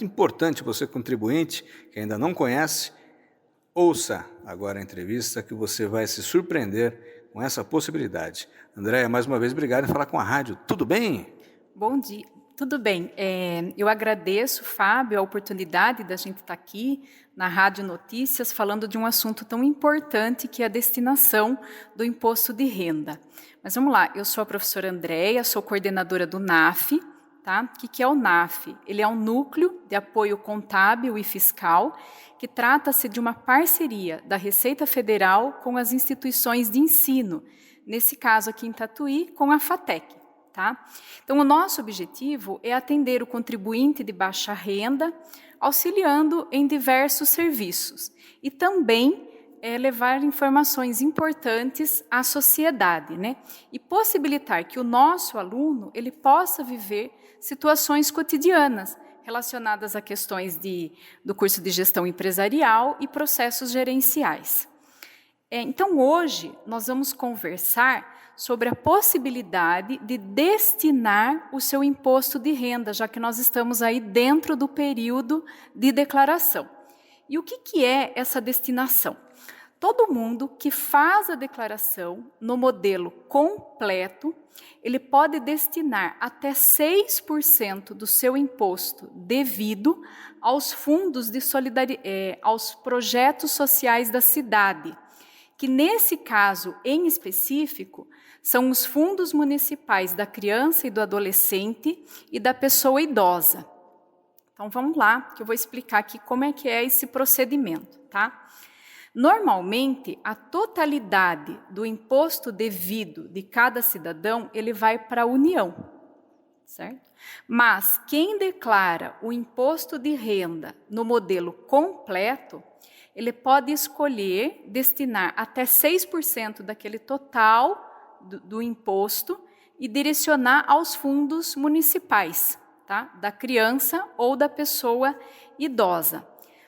muito importante, você contribuinte, que ainda não conhece, ouça agora a entrevista que você vai se surpreender com essa possibilidade. Andréia, mais uma vez, obrigado por falar com a rádio. Tudo bem? Bom dia, tudo bem. Eu agradeço, Fábio, a oportunidade da gente estar aqui na Rádio Notícias falando de um assunto tão importante que é a destinação do imposto de renda. Mas vamos lá, eu sou a professora Andréia, sou coordenadora do NAF. Tá? O que é o NAF? Ele é um núcleo de apoio contábil e fiscal que trata-se de uma parceria da Receita Federal com as instituições de ensino, nesse caso aqui em Tatuí, com a FATEC. Tá? Então, o nosso objetivo é atender o contribuinte de baixa renda, auxiliando em diversos serviços e também levar informações importantes à sociedade, né? E possibilitar que o nosso aluno ele possa viver situações cotidianas relacionadas a questões do curso de gestão empresarial e processos gerenciais. Então, hoje, nós vamos conversar sobre a possibilidade de destinar o seu imposto de renda, já que nós estamos aí dentro do período de declaração. E o que é essa destinação? Todo mundo que faz a declaração no modelo completo, ele pode destinar até 6% do seu imposto devido aos fundos de solidariedade, aos projetos sociais da cidade, que nesse caso em específico são os fundos municipais da criança e do adolescente e da pessoa idosa. Então vamos lá, que eu vou explicar aqui como é que é esse procedimento, tá? Normalmente, a totalidade do imposto devido de cada cidadão, ele vai para a União, certo? Mas quem declara o imposto de renda no modelo completo, ele pode escolher destinar até 6% daquele total do imposto e direcionar aos fundos municipais, tá? Da criança ou da pessoa idosa.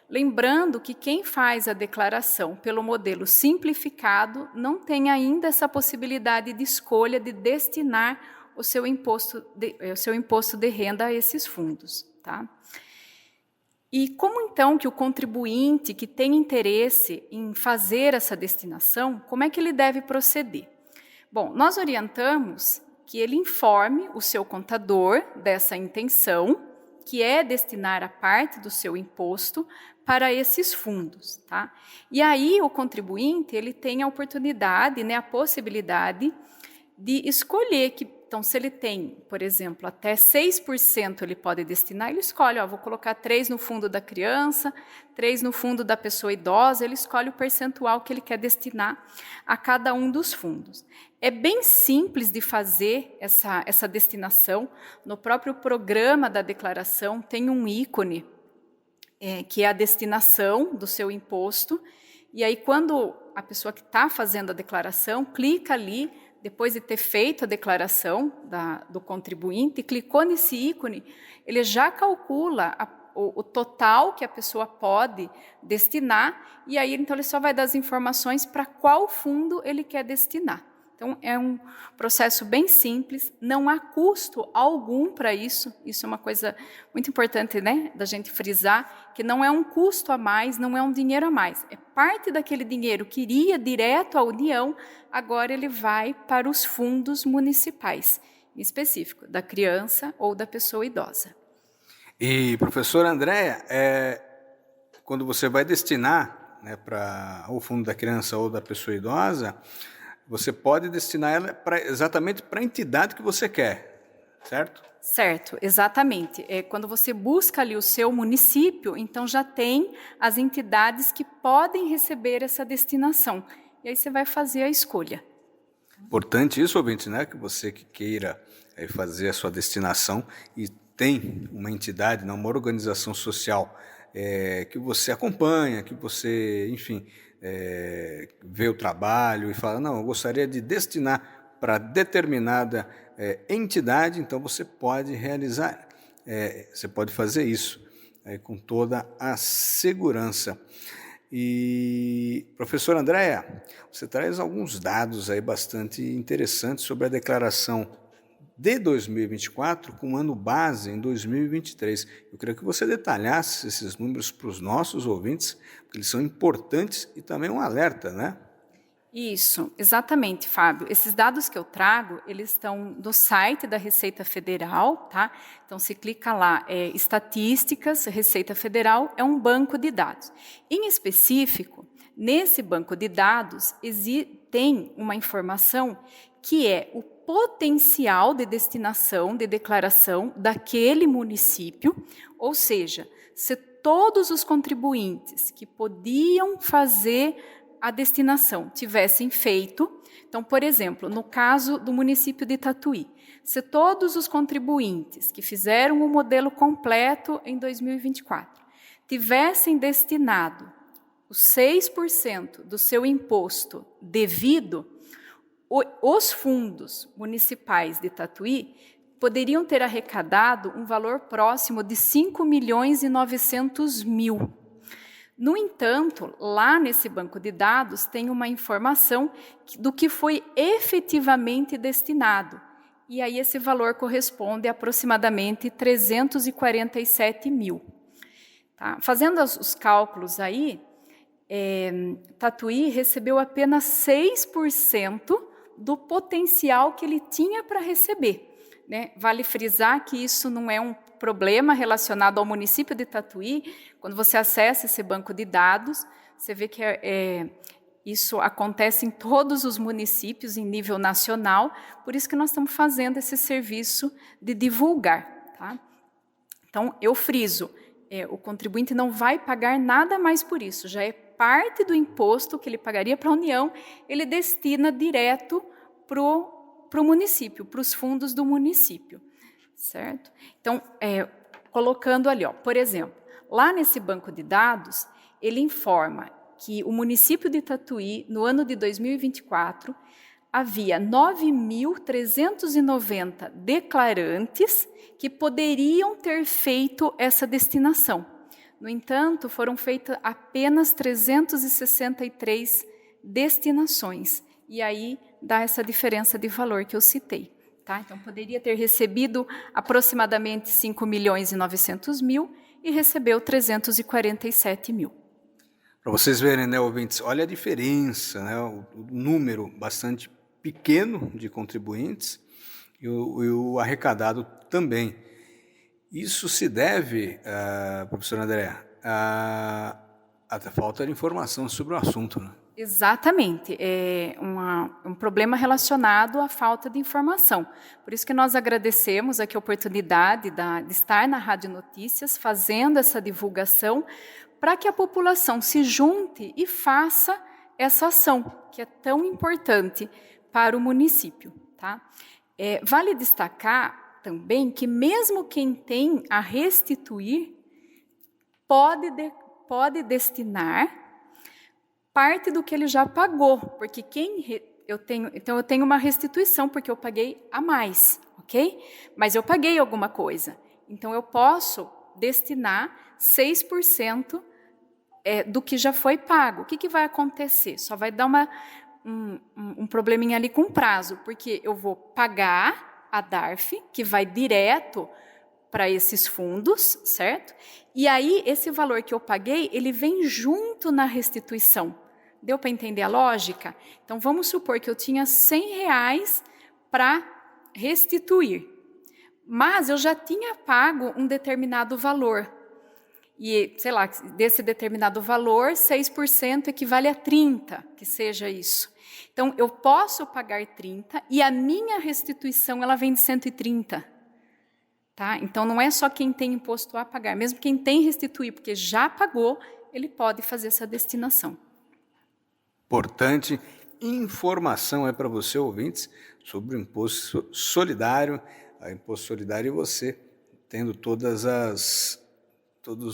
Lembrando que quem faz a declaração pelo modelo simplificado não tem ainda essa possibilidade de escolha de destinar o seu imposto de renda a esses fundos, tá? E como então que o contribuinte que tem interesse em fazer essa destinação, como é que ele deve proceder? Bom, nós orientamos que ele informe o seu contador dessa intenção, que é destinar a parte do seu imposto para esses fundos, tá? E aí o contribuinte, ele tem a oportunidade, né, a possibilidade de escolher então, se ele tem, por exemplo, até 6% ele pode destinar, ele escolhe, vou colocar 3 no fundo da criança, 3 no fundo da pessoa idosa, ele escolhe o percentual que ele quer destinar a cada um dos fundos. É bem simples de fazer essa destinação. No próprio programa da declaração tem um ícone, que é a destinação do seu imposto, e aí quando a pessoa que está fazendo a declaração clica ali, depois de ter feito a declaração do contribuinte, clicou nesse ícone, ele já calcula o total que a pessoa pode destinar, e aí então ele só vai dar as informações para qual fundo ele quer destinar. Então, é um processo bem simples, não há custo algum para isso. Isso é uma coisa muito importante, né, da gente frisar, que não é um custo a mais, não é um dinheiro a mais. É parte daquele dinheiro que iria direto à União, agora ele vai para os fundos municipais, em específico, da criança ou da pessoa idosa. E, professora Andréia, quando você vai destinar, né, para o fundo da criança ou da pessoa idosa, você pode destinar ela exatamente para a entidade que você quer, certo? Certo, exatamente. Quando você busca ali o seu município, então já tem as entidades que podem receber essa destinação. E aí você vai fazer a escolha. Importante isso, ouvinte, né? Que você que queira fazer a sua destinação e tem uma entidade, uma organização social que você acompanha, que você, enfim, vê o trabalho e fala, não, eu gostaria de destinar para determinada entidade, então você pode realizar, você pode fazer isso com toda a segurança. E, professora Andréia, você traz alguns dados aí bastante interessantes sobre a declaração de 2024 com ano base em 2023. Eu queria que você detalhasse esses números para os nossos ouvintes, porque eles são importantes e também um alerta, né? Isso, exatamente, Fábio. Esses dados que eu trago, eles estão no site da Receita Federal, tá? Então, se clica lá, Estatísticas, Receita Federal, é um banco de dados. Em específico, nesse banco de dados, tem uma informação que é o potencial de destinação, de declaração daquele município, ou seja, se todos os contribuintes que podiam fazer a destinação tivessem feito. Então, por exemplo, no caso do município de Tatuí, se todos os contribuintes que fizeram o modelo completo em 2024 tivessem destinado os 6% do seu imposto devido, os fundos municipais de Tatuí poderiam ter arrecadado um valor próximo de 5.900.000. No entanto, lá nesse banco de dados tem uma informação do que foi efetivamente destinado. E aí esse valor corresponde a aproximadamente 347 mil. Tá? Fazendo os cálculos aí, Tatuí recebeu apenas 6% do potencial que ele tinha para receber. Né? Vale frisar que isso não é um problema relacionado ao município de Tatuí. Quando você acessa esse banco de dados, você vê que isso acontece em todos os municípios em nível nacional, por isso que nós estamos fazendo esse serviço de divulgar. Tá? Então, eu friso, o contribuinte não vai pagar nada mais por isso, já é parte do imposto que ele pagaria para a União, ele destina direto para o município, para os fundos do município. Certo? Então, colocando ali, por exemplo, lá nesse banco de dados, ele informa que o município de Tatuí, no ano de 2024, havia 9.390 declarantes que poderiam ter feito essa destinação. No entanto, foram feitas apenas 363 destinações. E aí dá essa diferença de valor que eu citei. Tá? Então, poderia ter recebido aproximadamente 5.900.000 e recebeu 347 mil. Para vocês verem, né, ouvintes, olha a diferença, né, o número bastante pequeno de contribuintes e o arrecadado também. Isso se deve, professora Andréa, à falta de informação sobre o assunto, né? Exatamente, é um problema relacionado à falta de informação. Por isso que nós agradecemos aqui a oportunidade de estar na Rádio Notícias, fazendo essa divulgação, para que a população se junte e faça essa ação, que é tão importante para o município. Tá? Vale destacar também que mesmo quem tem a restituir, pode destinar parte do que ele já pagou, porque eu tenho uma restituição, porque eu paguei a mais, ok? Mas eu paguei alguma coisa, então eu posso destinar 6% do que já foi pago. O que vai acontecer? Só vai dar um probleminha ali com prazo, porque eu vou pagar a DARF, que vai direto para esses fundos, certo? E aí, esse valor que eu paguei, ele vem junto na restituição. Deu para entender a lógica? Então, vamos supor que eu tinha R$100 para restituir, mas eu já tinha pago um determinado valor. E, sei lá, desse determinado valor, 6% equivale a 30, que seja isso. Então, eu posso pagar 30 e a minha restituição ela vem de 130. Tá? Então, não é só quem tem imposto a pagar, mesmo quem tem restituir, porque já pagou, ele pode fazer essa destinação. Importante informação para você, ouvintes, sobre o imposto solidário. A imposto solidário e você tendo todos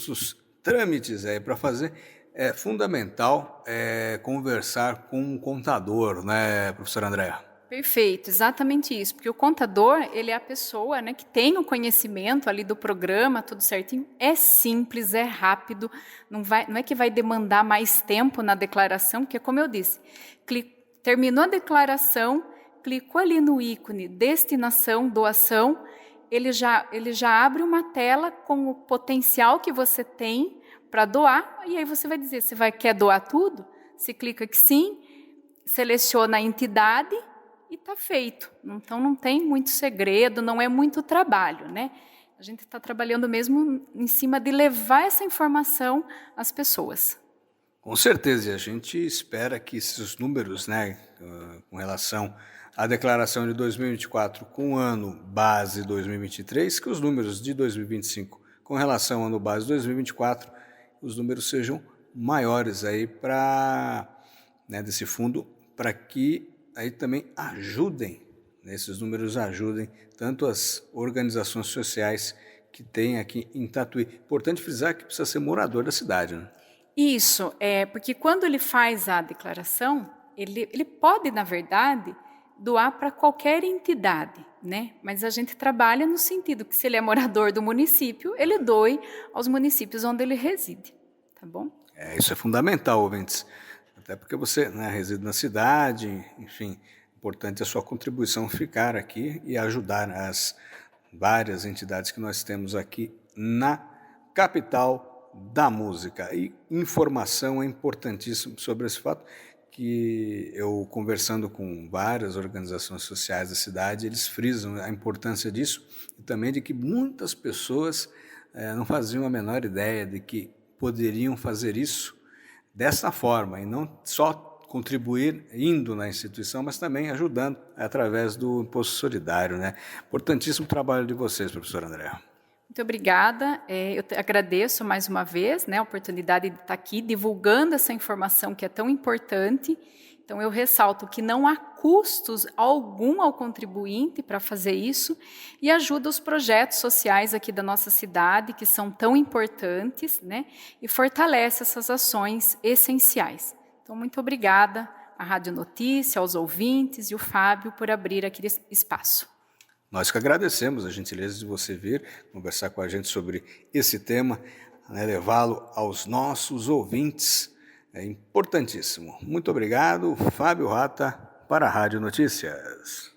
os trâmites para fazer. É fundamental conversar com um contador, né, professora Andréa? Perfeito, exatamente isso, porque o contador, ele é a pessoa, né, que tem o conhecimento ali do programa, tudo certinho, é simples, é rápido, não é que vai demandar mais tempo na declaração, porque como eu disse, terminou a declaração, clico ali no ícone destinação, doação, ele já abre uma tela com o potencial que você tem para doar, e aí você vai dizer, quer doar tudo? Você clica que sim, seleciona a entidade e está feito. Então não tem muito segredo, não é muito trabalho, né? A gente está trabalhando mesmo em cima de levar essa informação às pessoas. Com certeza, e a gente espera que esses números, né, com relação à declaração de 2024 com o ano base 2023, que os números de 2025 com relação ao ano base 2024, os números sejam maiores aí desse fundo, para que aí também ajudem, esses números ajudem tanto as organizações sociais que tem aqui em Tatuí. Importante frisar que precisa ser morador da cidade, né? Isso, porque quando ele faz a declaração, ele pode, na verdade, doar para qualquer entidade, né? Mas a gente trabalha no sentido que, se ele é morador do município, ele doe aos municípios onde ele reside, tá bom? Isso é fundamental, ouvintes. Até porque você, né, reside na cidade, enfim, importante a sua contribuição ficar aqui e ajudar as várias entidades que nós temos aqui na capital da música. E informação é importantíssima sobre esse fato, que eu, conversando com várias organizações sociais da cidade, eles frisam a importância disso e também de que muitas pessoas não faziam a menor ideia de que poderiam fazer isso dessa forma, e não só contribuir indo na instituição, mas também ajudando através do Imposto Solidário, né? Importantíssimo trabalho de vocês, professora Andréa. Muito obrigada. Eu agradeço mais uma vez, né, a oportunidade de estar aqui divulgando essa informação que é tão importante. Então, eu ressalto que não há custos algum ao contribuinte para fazer isso e ajuda os projetos sociais aqui da nossa cidade, que são tão importantes, né, e fortalece essas ações essenciais. Então, muito obrigada à Rádio Notícia, aos ouvintes e o Fábio por abrir aquele espaço. Nós que agradecemos a gentileza de você vir conversar com a gente sobre esse tema, né, levá-lo aos nossos ouvintes. É importantíssimo. Muito obrigado, Fábio Rata, para a Rádio Notícias.